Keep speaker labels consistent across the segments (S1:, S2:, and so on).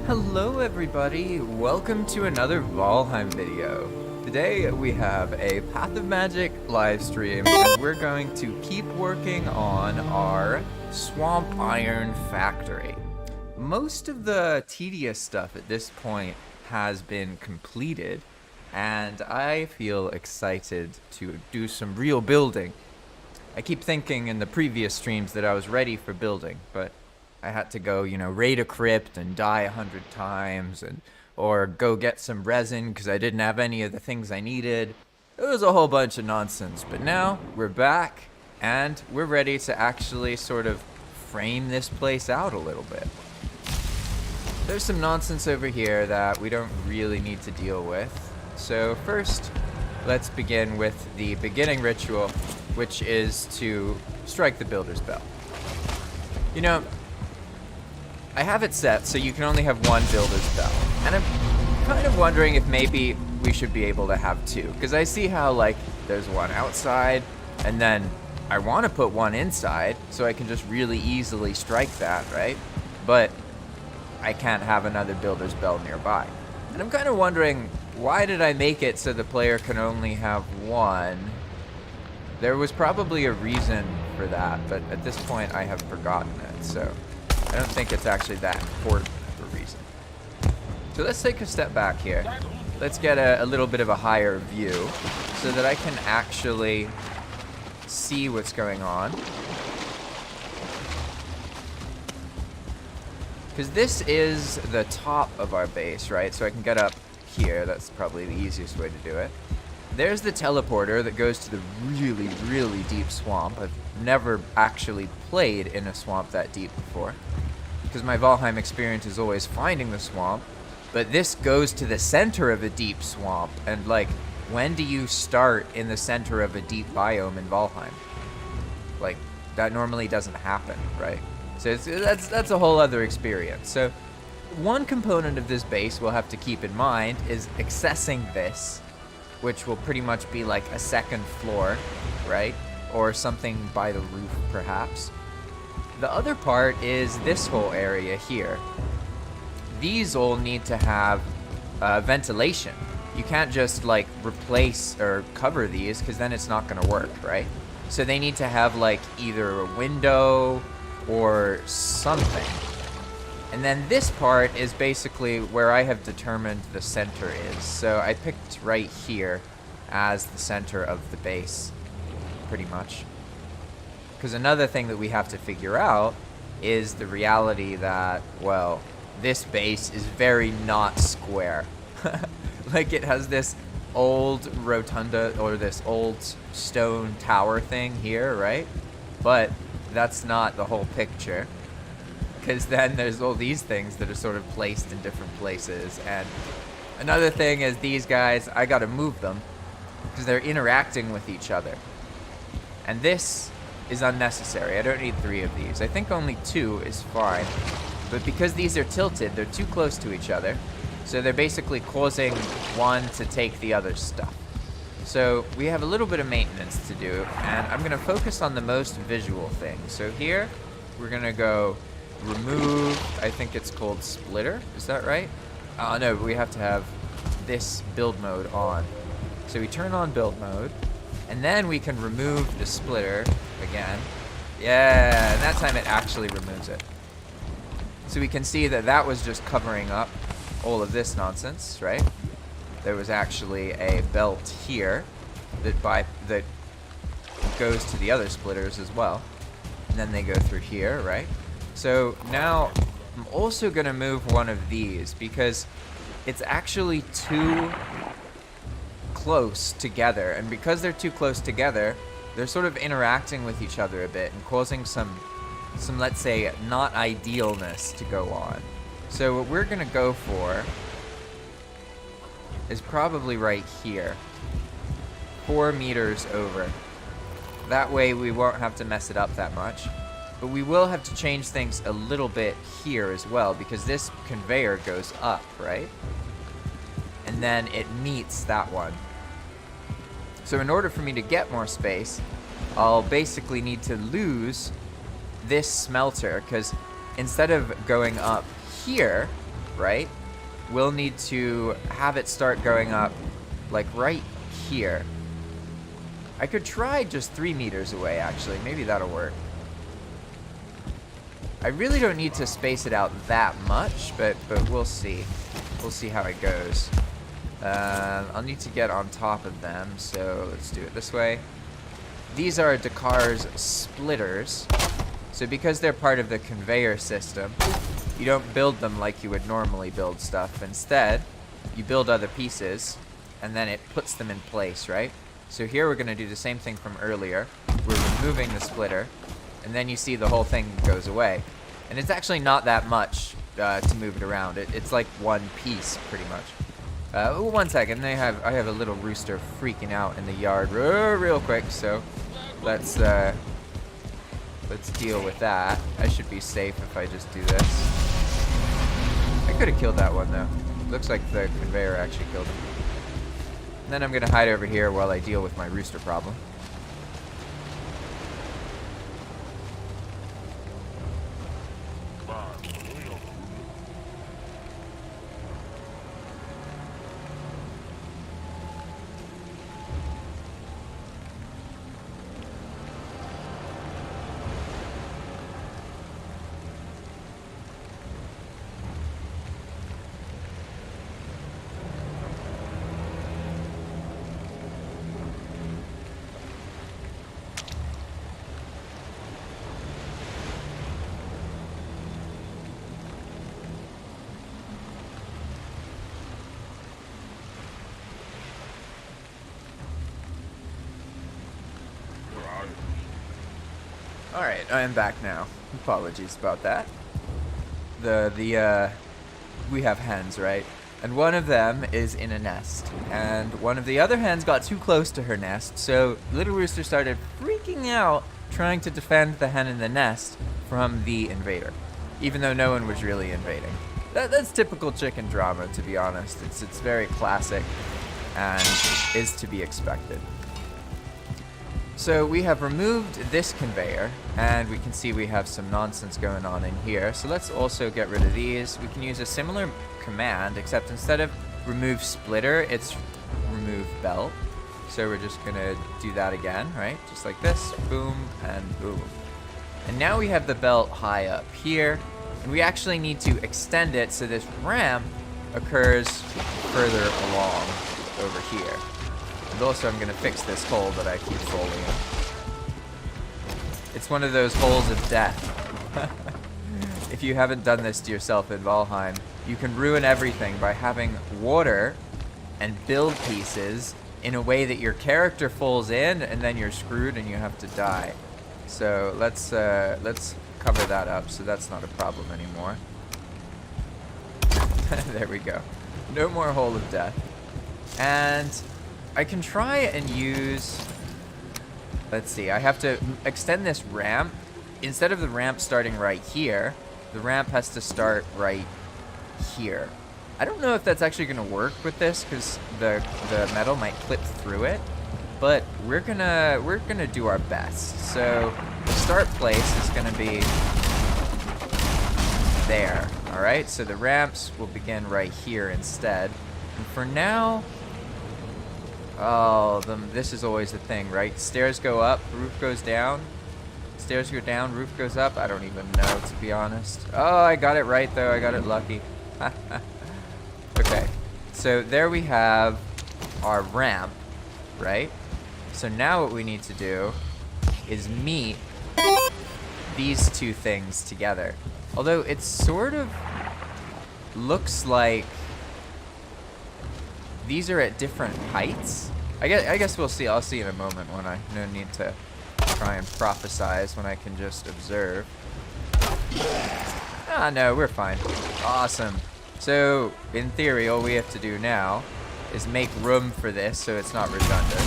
S1: Hello everybody, welcome to another Valheim video. Today we have a Path of Magic live stream and we're going to keep working on our Swamp Iron Factory. Most of the tedious stuff at this point has been completed and I feel excited to do some real building. I keep thinking in the previous streams that I was ready for building, but I had to go, raid a crypt and die 100 times, or go get some resin because I didn't have any of the things I needed. It was a whole bunch of nonsense, but now we're back and we're ready to actually sort of frame this place out a little bit. There's some nonsense over here that we don't really need to deal with. So first, let's begin with the beginning ritual, which is to strike the builder's bell. I have it set so you can only have one builder's bell, and I'm kind of wondering if maybe we should be able to have two, because I see how there's one outside and then I want to put one inside so I can just really easily strike that, right? But I can't have another builder's bell nearby, and I'm kind of wondering, why did I make it so the player can only have one? There was probably a reason for that, but at this point I have forgotten it, so I don't think it's actually that important of a reason. So let's take a step back here. Let's get a little bit of a higher view so that I can actually see what's going on. Because this is the top of our base, right? So I can get up here. That's probably the easiest way to do it. There's the teleporter that goes to the really, really deep swamp. I've never actually played in a swamp that deep before, because my Valheim experience is always finding the swamp, but this goes to the center of a deep swamp, and when do you start in the center of a deep biome in Valheim? That normally doesn't happen, right? So that's a whole other experience. So one component of this base we'll have to keep in mind is accessing this, which will pretty much be like a second floor, right? Or something by the roof, perhaps. The other part is this whole area here. These all need to have ventilation. You can't just replace or cover these, because then it's not going to work, right? So they need to have either a window or something. And then this part is basically where I have determined the center is. So I picked right here as the center of the base, pretty much. Because another thing that we have to figure out is the reality that, well, this base is very not square. It has this old rotunda, or this old stone tower thing here, right? But that's not the whole picture. Because then there's all these things that are sort of placed in different places. And another thing is these guys, I gotta move them because they're interacting with each other. And this is unnecessary. I don't need 3 of these. I think only 2 is fine. But because these are tilted, they're too close to each other. So they're basically causing one to take the other's stuff. So we have a little bit of maintenance to do, and I'm gonna focus on the most visual things. So here, we're gonna go remove, I think it's called splitter, is that right? Oh no, but we have to have this build mode on. So we turn on build mode, and then we can remove the splitter again. Yeah, and that time it actually removes it. So we can see that that was just covering up all of this nonsense, right? There was actually a belt here that goes to the other splitters as well. And then they go through here, right? So now I'm also going to move one of these because it's actually too close together. And because they're too close together, they're sort of interacting with each other a bit and causing some let's say, not idealness to go on. So what we're going to go for is probably right here. 4 meters over. That way we won't have to mess it up that much. But we will have to change things a little bit here as well, because this conveyor goes up, right? And then it meets that one. So in order for me to get more space, I'll basically need to lose this smelter, because instead of going up here, right, we'll need to have it start going up, like, right here. I could try just 3 meters away, actually. Maybe that'll work. I really don't need to space it out that much, but we'll see. We'll see how it goes. I'll need to get on top of them, so let's do it this way. These are Dakar's splitters. So because they're part of the conveyor system, you don't build them like you would normally build stuff. Instead, you build other pieces, and then it puts them in place, right? So here we're going to do the same thing from earlier. We're removing the splitter, and then you see the whole thing goes away. And it's actually not that much to move it around. It's like one piece, pretty much. 1 second. I have a little rooster freaking out in the yard real quick, so let's deal with that. I should be safe if I just do this. I could have killed that one, though. Looks like the conveyor actually killed him. And then I'm going to hide over here while I deal with my rooster problem. Alright, I am back now. Apologies about that. We have hens, right? And one of them is in a nest. And one of the other hens got too close to her nest, so Little Rooster started freaking out, trying to defend the hen in the nest from the invader. Even though no one was really invading. That's typical chicken drama, to be honest. It's very classic and is to be expected. So we have removed this conveyor, and we can see we have some nonsense going on in here. So let's also get rid of these. We can use a similar command, except instead of remove splitter, it's remove belt. So we're just gonna do that again, right? Just like this, boom, and boom. And now we have the belt high up here, and we actually need to extend it so this ramp occurs further along over here. And also I'm going to fix this hole that I keep falling in. It's one of those holes of death. If you haven't done this to yourself in Valheim, you can ruin everything by having water and build pieces in a way that your character falls in, and then you're screwed and you have to die. So let's cover that up so that's not a problem anymore. There we go. No more hole of death. And I can try and use, let's see, I have to extend this ramp. Instead of the ramp starting right here, the ramp has to start right here. I don't know if that's actually going to work with this because the metal might clip through it, but we're gonna do our best. So the start place is going to be there. All right, so the ramps will begin right here instead. And for now, oh, this is always the thing, right? Stairs go up, roof goes down. Stairs go down, roof goes up. I don't even know, to be honest. Oh, I got it right, though. I got it lucky. Okay, so there we have our ramp, right? So now what we need to do is meet these two things together. Although it sort of looks like these are at different heights. I guess we'll see. I'll see in a moment when no need to try and prophesize when I can just observe. Ah, no, we're fine. Awesome. So, in theory, all we have to do now is make room for this so it's not redundant.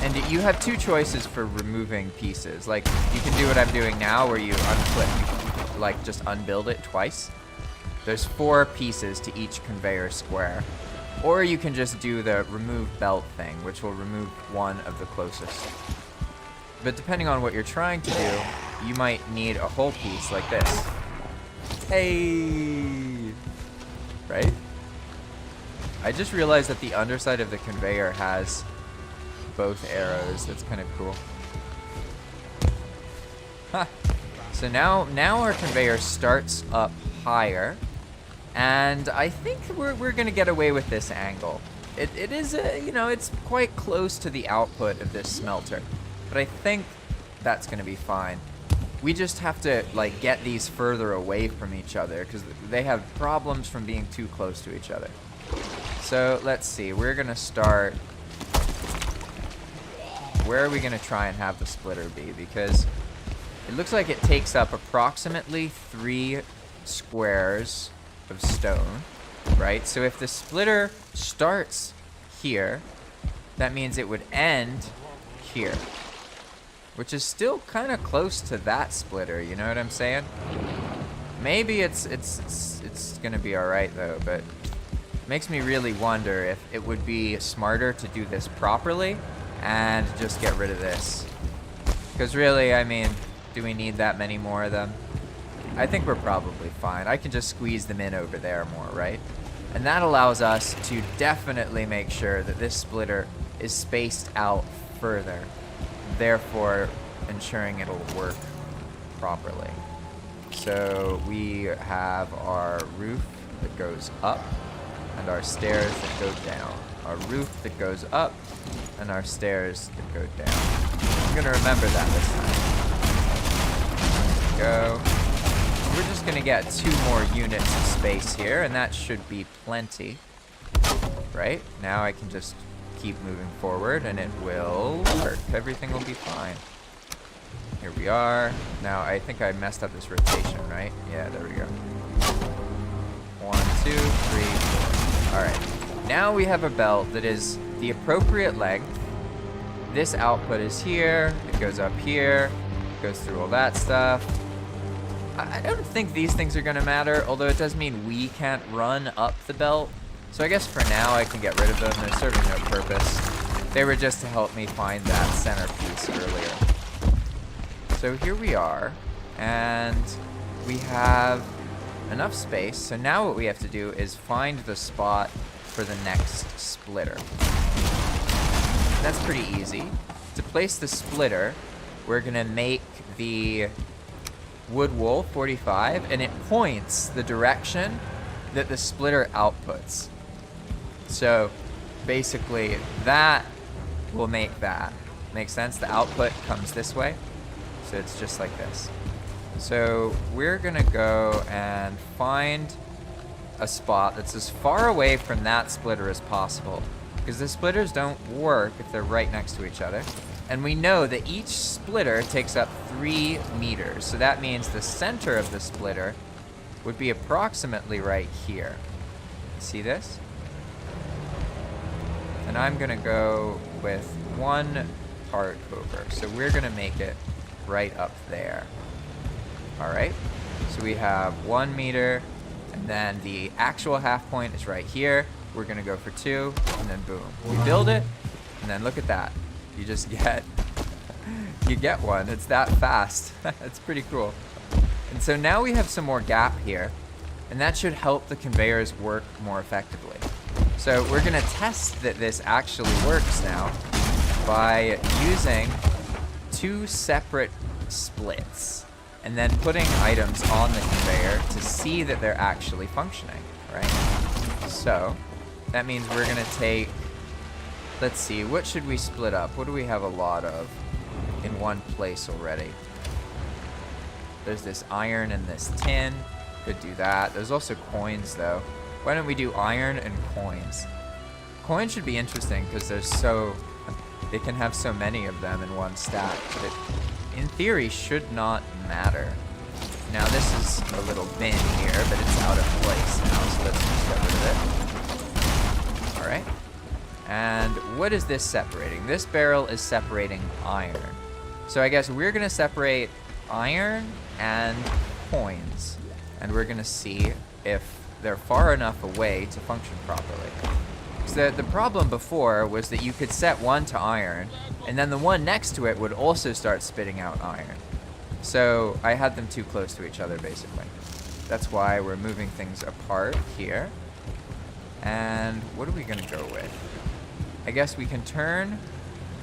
S1: And you have two choices for removing pieces. Like, you can do what I'm doing now where you unclip, like, just unbuild it twice. There's 4 pieces to each conveyor square. Or you can just do the remove belt thing, which will remove one of the closest. But depending on what you're trying to do, you might need a whole piece like this. Hey! Right? I just realized that the underside of the conveyor has both arrows. That's kind of cool. Huh. So now our conveyor starts up higher, and I think we're gonna get away with this angle. It is you know, it's quite close to the output of this smelter, but I think that's gonna be fine. We just have to like get these further away from each other because they have problems from being too close to each other. So let's see, we're gonna start. Where are we gonna try and have the splitter be? Because it looks like it takes up approximately 3 squares of stone, right? So if the splitter starts here, that means it would end here, which is still kind of close to that splitter, you know what I'm saying? Maybe it's gonna be all right though, but it makes me really wonder if it would be smarter to do this properly and just get rid of this. Because really, I mean, do we need that many more of them? I think we're probably fine. I can just squeeze them in over there more, right? And that allows us to definitely make sure that this splitter is spaced out further, therefore ensuring it'll work properly. So we have our roof that goes up and our stairs that go down. Our roof that goes up and our stairs that go down. I'm gonna remember that this time. Go. We're just gonna get 2 more units of space here, and that should be plenty. Right? Now I can just keep moving forward and it will work. Everything will be fine. Here we are. Now I think I messed up this rotation, right? Yeah, there we go. 1, 2, 3, 4. Alright. Now we have a belt that is the appropriate length. This output is here. It goes up here. Goes through all that stuff. I don't think these things are gonna matter, although it does mean we can't run up the belt. So I guess for now I can get rid of them. They're serving no purpose. They were just to help me find that centerpiece earlier. So here we are, and we have enough space. So now what we have to do is find the spot for the next splitter. That's pretty easy. To place the splitter, we're gonna make the wood wool 45, and it points the direction that the splitter outputs. So basically that will make that. Make sense? The output comes this way. So it's just like this. So we're gonna go and find a spot that's as far away from that splitter as possible, because the splitters don't work if they're right next to each other. And we know that each splitter takes up 3 meters. So that means the center of the splitter would be approximately right here. See this? And I'm gonna go with 1 part over. So we're gonna make it right up there. All right, so we have 1 meter, and then the actual half point is right here. We're gonna go for 2, and then boom. We build it, and then look at that. You just get, you get one. It's that fast. It's pretty cool. And so now we have some more gap here, and that should help the conveyors work more effectively. So we're gonna test that this actually works now by using 2 separate splits and then putting items on the conveyor to see that they're actually functioning, right? So that means we're gonna take, let's see, what should we split up? What do we have a lot of in one place already? There's this iron and this tin. Could do that. There's also coins though. Why don't we do iron and coins? Coins should be interesting because they can have so many of them in one stack, but it, in theory, should not matter. Now this is a little bin here, but it's out of place now, so let's just get rid of it. All right. And what is this separating? This barrel is separating iron. So I guess we're gonna separate iron and coins, and we're gonna see if they're far enough away to function properly. So the problem before was that you could set one to iron, and then the one next to it would also start spitting out iron. So I had them too close to each other, basically. That's why we're moving things apart here. And what are we gonna go with? I guess we can turn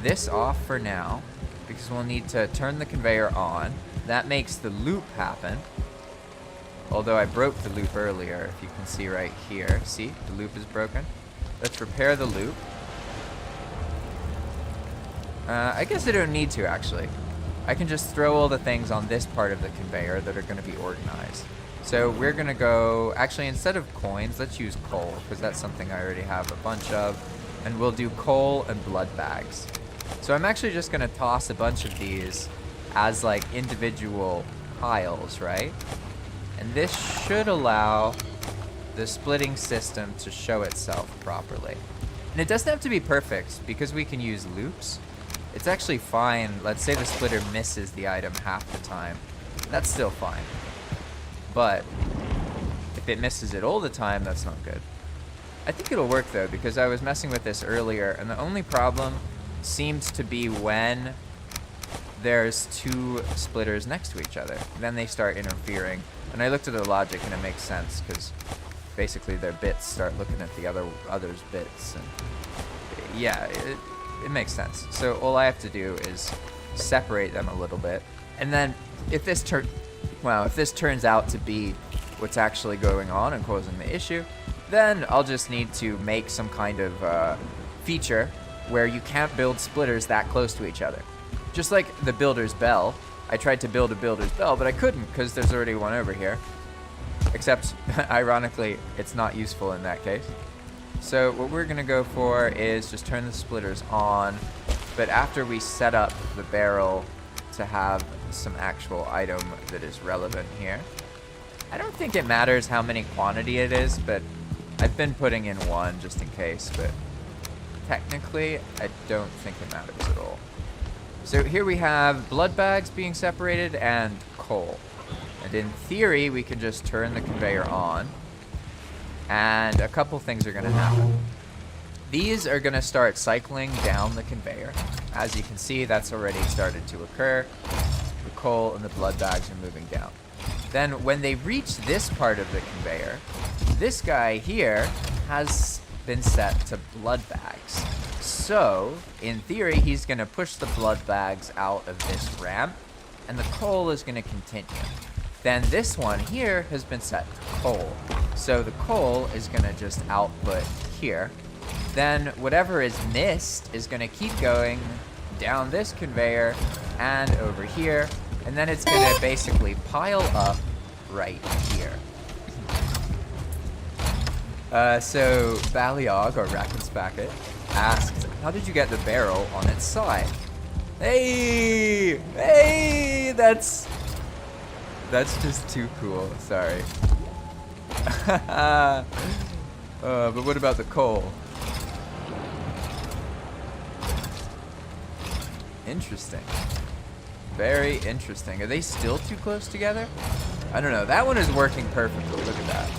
S1: this off for now, because we'll need to turn the conveyor on. That makes the loop happen. Although I broke the loop earlier, if you can see right here. See, the loop is broken. Let's repair the loop. I guess I don't need to, actually. I can just throw all the things on this part of the conveyor that are going to be organized. So we're going to go, actually, instead of coins, let's use coal, because that's something I already have a bunch of. And we'll do coal and blood bags. So I'm actually just going to toss a bunch of these as like individual piles, right? And this should allow the splitting system to show itself properly. And it doesn't have to be perfect, because we can use loops. It's actually fine. Let's say the splitter misses the item half the time. That's still fine. But if it misses it all the time, that's not good. I think it'll work though, because I was messing with this earlier, and the only problem seems to be when there's two splitters next to each other. Then they start interfering. And I looked at the logic, and it makes sense, because basically their bits start looking at the other's bits. And yeah, it makes sense. So all I have to do is separate them a little bit. And then if this turns out to be what's actually going on and causing the issue, then I'll just need to make some kind of feature where you can't build splitters that close to each other. Just like the builder's bell. I tried to build a builder's bell, but I couldn't, because there's already one over here. Except, ironically, it's not useful in that case. So what we're going to go for is just turn the splitters on, but after we set up the barrel to have some actual item that is relevant here. I don't think it matters how many quantity it is, but I've been putting in one just in case, but technically I don't think it matters at all. So here we have blood bags being separated and coal. And in theory, we can just turn the conveyor on, and a couple things are going to happen. These are going to start cycling down the conveyor. As you can see, that's already started to occur. The coal and the blood bags are moving down. Then when they reach this part of the conveyor, this guy here has been set to blood bags. So, in theory, he's going to push the blood bags out of this ramp, and the coal is going to continue. Then this one here has been set to coal. So the coal is going to just output here. Then whatever is missed is going to keep going down this conveyor and over here, and then it's going to basically pile up right here. So Baliog, or Rackenspacket, asked, how did you get the barrel on its side? Hey! Hey! That's just too cool. Sorry. But what about the coal? Interesting. Very interesting. Are they still too close together? I don't know. That one is working perfectly. Look at that.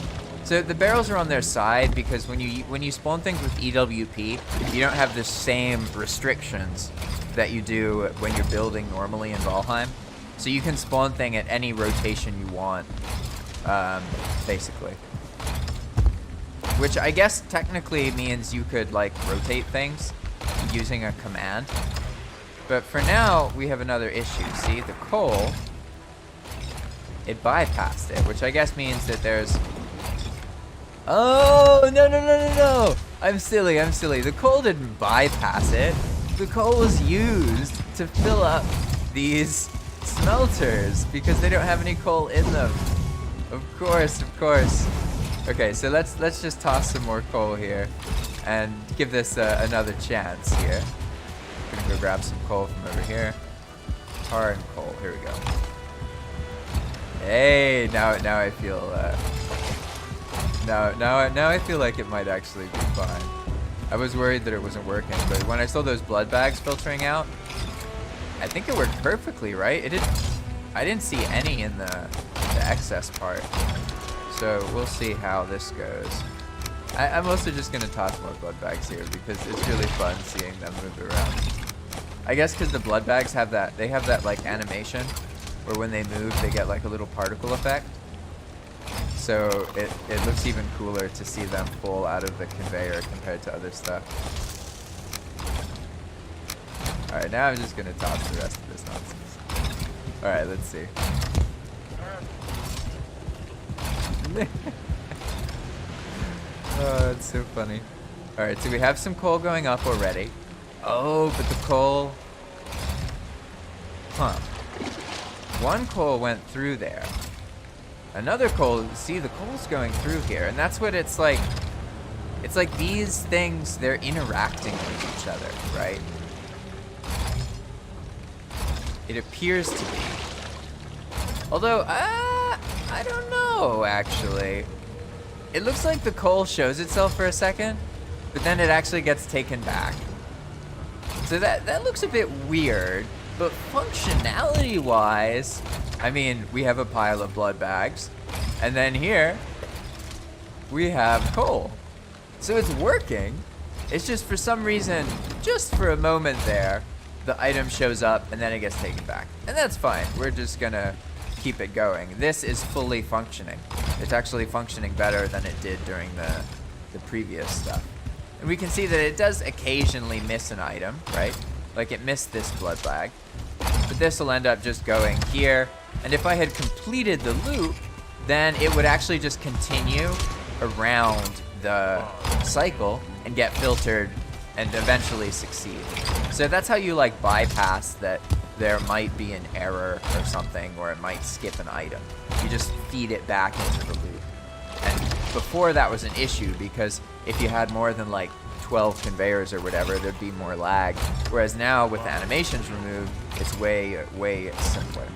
S1: So the barrels are on their side because when you spawn things with EWP, you don't have the same restrictions that you do when you're building normally in Valheim. So you can spawn thing at any rotation you want, basically. Which I guess technically means you could like rotate things using a command. But for now, we have another issue. See, the coal, it bypassed it, which I guess means that there's... Oh, no. I'm silly. The coal didn't bypass it. The coal was used to fill up these smelters because they don't have any coal in them. Of course. Okay, so let's just toss some more coal here and give this another chance here. I'm gonna go grab some coal from over here. Tar and coal. Here we go. Hey, now I feel now I feel like it might actually be fine. I was worried that it wasn't working, but when I saw those blood bags filtering out, I think it worked perfectly, right? I didn't see any in the excess part. So we'll see how this goes. I'm also just gonna toss more blood bags here because it's really fun seeing them move around. I guess because the blood bags have that like animation where when they move they get like a little particle effect. So it looks even cooler to see them pull out of the conveyor compared to other stuff. Alright, now I'm just gonna toss the rest of this nonsense. Alright, let's see. Oh, that's so funny. Alright, so we have some coal going up already. Oh, but the coal... Huh. One coal went through there. Another coal, see, the coal's going through here, and that's what it's like. It's like these things, they're interacting with each other, right? It appears to be. Although, I don't know, actually. It looks like the coal shows itself for a second, but then it actually gets taken back. So that looks a bit weird, but functionality-wise, I mean, we have a pile of blood bags, and then here, we have coal. So it's working. It's just for some reason, just for a moment there, the item shows up and then it gets taken back. And that's fine. We're just gonna keep it going. This is fully functioning. It's actually functioning better than it did during the previous stuff. And we can see that it does occasionally miss an item, right? Like it missed this blood bag. But this will end up just going here. And if I had completed the loop, then it would actually just continue around the cycle and get filtered and eventually succeed. So that's how you like bypass that there might be an error or something, or it might skip an item. You just feed it back into the loop. And before that was an issue, because if you had more than like 12 conveyors or whatever, there'd be more lag. Whereas now with the animations removed, it's way, way simpler.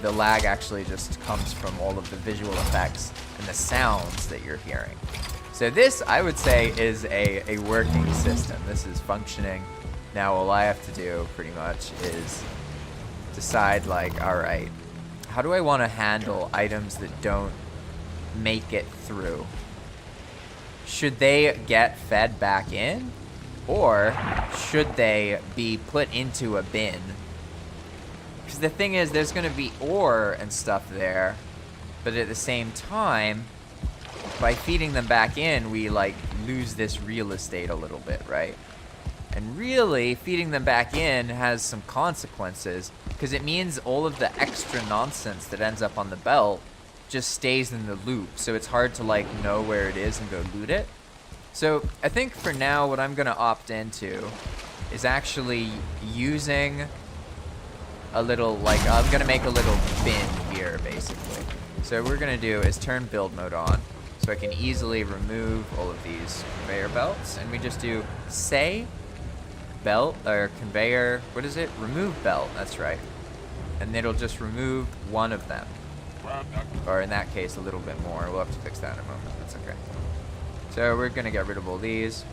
S1: The lag actually just comes from all of the visual effects and the sounds that you're hearing. So this, I would say, is a working system. This is functioning. Now all I have to do, pretty much, is decide, like, all right, how do I want to handle items that don't make it through? Should they get fed back in? Or should they be put into a bin? Because the thing is, there's going to be ore and stuff there, but at the same time, by feeding them back in, we like lose this real estate a little bit, right? And really, feeding them back in has some consequences, because it means all of the extra nonsense that ends up on the belt just stays in the loop, so it's hard to like know where it is and go loot it. So I think for now, what I'm gonna opt into is actually using a little, like, I'm gonna make a little bin here, basically. So what we're gonna do is turn build mode on, so I can easily remove all of these conveyor belts, and we just do say belt, or conveyor, what is it? Remove belt, that's right. And it'll just remove one of them. Or in that case, a little bit more. We'll have to fix that in a moment, that's okay. So we're gonna get rid of all these.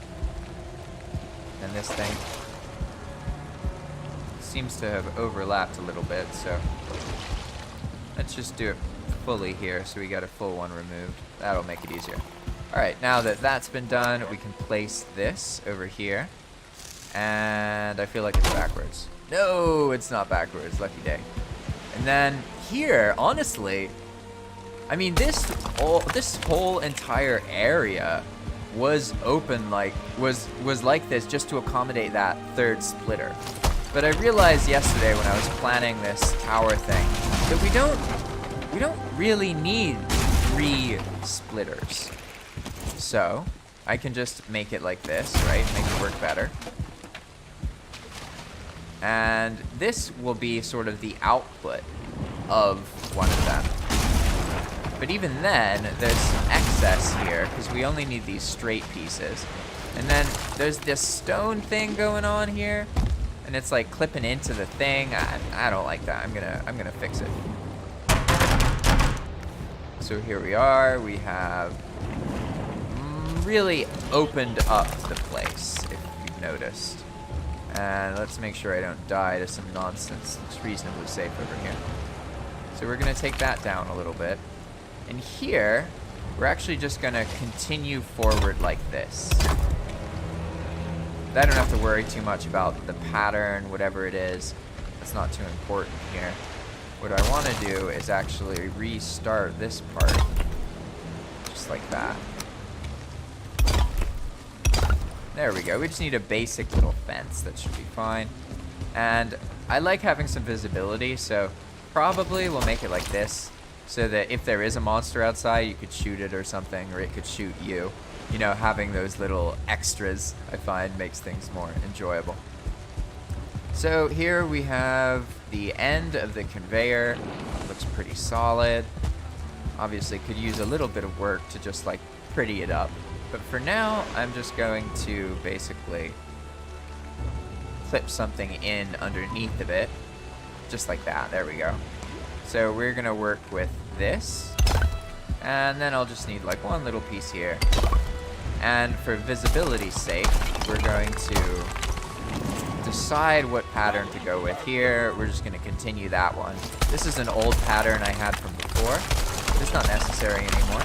S1: And this thing seems to have overlapped a little bit, so let's just do it fully here, so we got a full one removed. That'll make it easier. Alright, now that that's been done, we can place this over here. And I feel like it's backwards. No, it's not backwards. Lucky day. And then here, honestly, I mean, this whole entire area was open, like, was like this just to accommodate that third splitter. But I realized yesterday when I was planning this tower thing that we don't really need 3 splitters. So I can just make it like this, right? Make it work better. And this will be sort of the output of one of them. But even then, there's some excess here, because we only need these straight pieces. And then there's this stone thing going on here, and it's like clipping into the thing. I don't like that. I'm gonna fix it. So here we are. We have really opened up the place, if you've noticed. And let's make sure I don't die to some nonsense. Looks reasonably safe over here. So we're gonna take that down a little bit. And here, we're actually just gonna continue forward like this. I don't have to worry too much about the pattern, whatever it is. That's not too important here. What I wanna do is actually restart this part just like that. There we go. We just need a basic little fence. That should be fine. And I like having some visibility, so probably we'll make it like this, so that if there is a monster outside, you could shoot it or something, or it could shoot you. You know, having those little extras, I find, makes things more enjoyable. So here we have the end of the conveyor. Looks pretty solid. Obviously could use a little bit of work to just like pretty it up. But for now, I'm just going to basically clip something in underneath of it. Just like that. There we go. So we're going to work with this. And then I'll just need like one little piece here. And for visibility's sake, we're going to decide what pattern to go with here. We're just going to continue that one. This is an old pattern I had from before. It's not necessary anymore.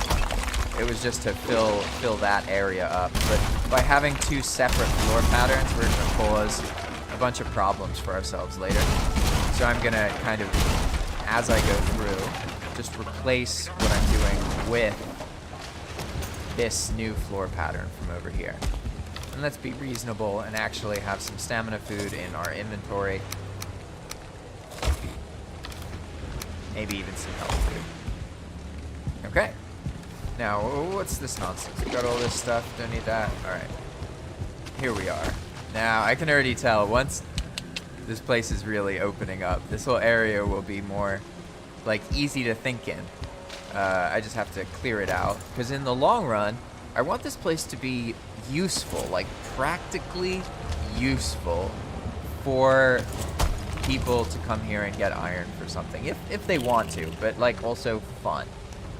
S1: It was just to fill that area up. But by having two separate floor patterns, we're going to cause a bunch of problems for ourselves later. So I'm going to kind of, as I go through, just replace what I'm doing with this new floor pattern from over here. And let's be reasonable and actually have some stamina food in our inventory. Maybe even some health food. Okay. Now, what's this nonsense? We got all this stuff. Don't need that. Alright. Here we are. Now, I can already tell once this place is really opening up, this whole area will be more, like, easy to think in. I just have to clear it out. Because in the long run, I want this place to be useful, like practically useful for people to come here and get iron for something, if they want to, but like also fun.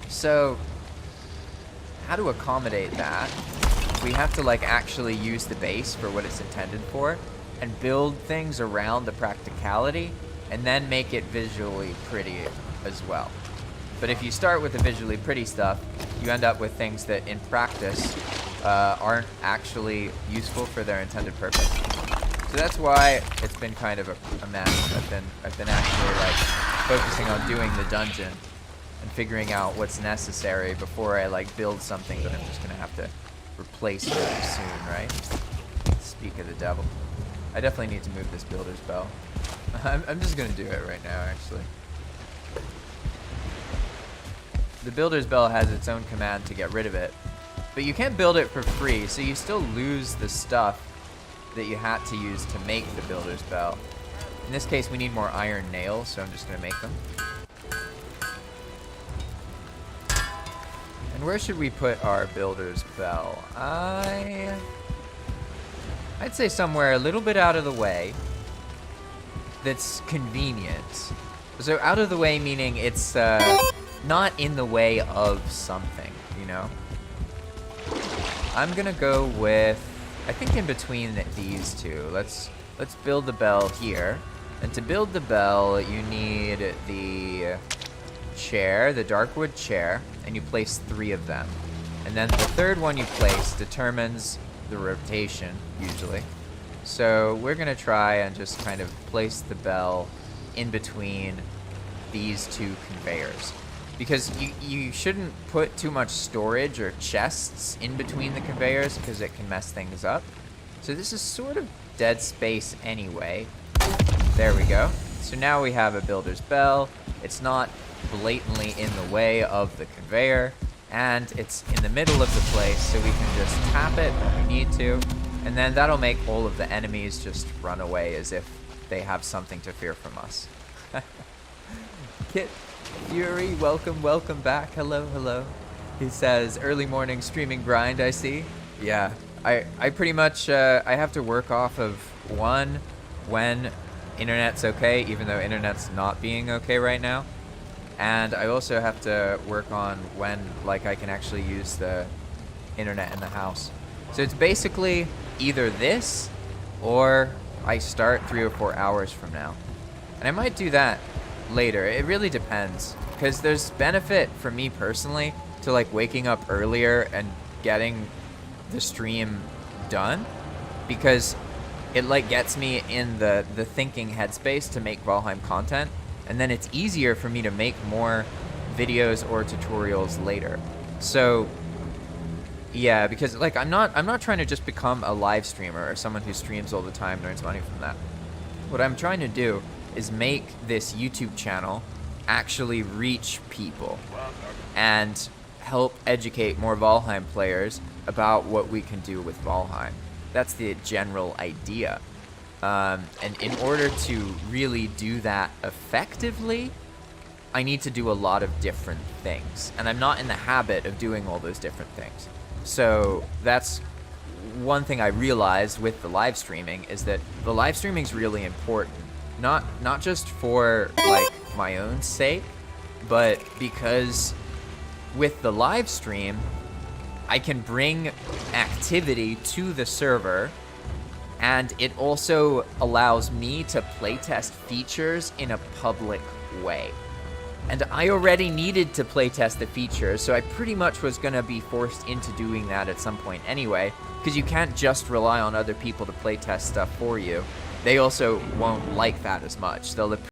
S1: So how to accommodate that? We have to like actually use the base for what it's intended for and build things around the practicality and then make it visually pretty as well. But if you start with the visually pretty stuff, you end up with things that in practice aren't actually useful for their intended purpose. So that's why it's been kind of a mess. I've been actually like focusing on doing the dungeon and figuring out what's necessary before I like build something that I'm just gonna have to replace really soon, right? Speak of the devil. I definitely need to move this builder's bell. I'm just gonna do it right now, actually. The builder's bell has its own command to get rid of it, but you can't build it for free, so you still lose the stuff that you had to use to make the builder's bell. In this case, we need more iron nails, so I'm just going to make them. And where should we put our builder's bell? I'd say somewhere a little bit out of the way that's convenient. So out of the way meaning it's not in the way of something, you know? I'm gonna go with, I think in between these two. Let's build the bell here. And to build the bell, you need the chair, the darkwood chair, and you place 3 of them. And then the third one you place determines the rotation, usually. So we're gonna try and just kind of place the bell in between these 2 conveyors. Because you shouldn't put too much storage or chests in between the conveyors because it can mess things up. So this is sort of dead space anyway. There we go. So now we have a builder's bell. It's not blatantly in the way of the conveyor. And it's in the middle of the place, so we can just tap it when we need to. And then that'll make all of the enemies just run away as if they have something to fear from us. Kit Fury, welcome back. Hello. He says, early morning streaming grind, I see. Yeah, I pretty much, I have to work off of one, when internet's okay, even though internet's not being okay right now. And I also have to work on when, like, I can actually use the internet in the house. So it's basically either this, or I start 3 or 4 hours from now. And I might do that later. It really depends, because there's benefit for me personally to like waking up earlier and getting the stream done, because it like gets me in the thinking headspace to make Valheim content, and then it's easier for me to make more videos or tutorials later. So Yeah, because like I'm not trying to just become a live streamer or someone who streams all the time and earns money from that. What I'm trying to do is make this YouTube channel actually reach people and help educate more Valheim players about what we can do with Valheim. That's the general idea. And in order to really do that effectively, I need to do a lot of different things. And I'm not in the habit of doing all those different things. So that's one thing I realized with the live streaming, is that the live streaming is really important. Not just for like my own sake, but because with the live stream, I can bring activity to the server, and it also allows me to playtest features in a public way. And I already needed to playtest the features, so I pretty much was going to be forced into doing that at some point anyway, because you can't just rely on other people to playtest stuff for you. They also won't like that as much. They'll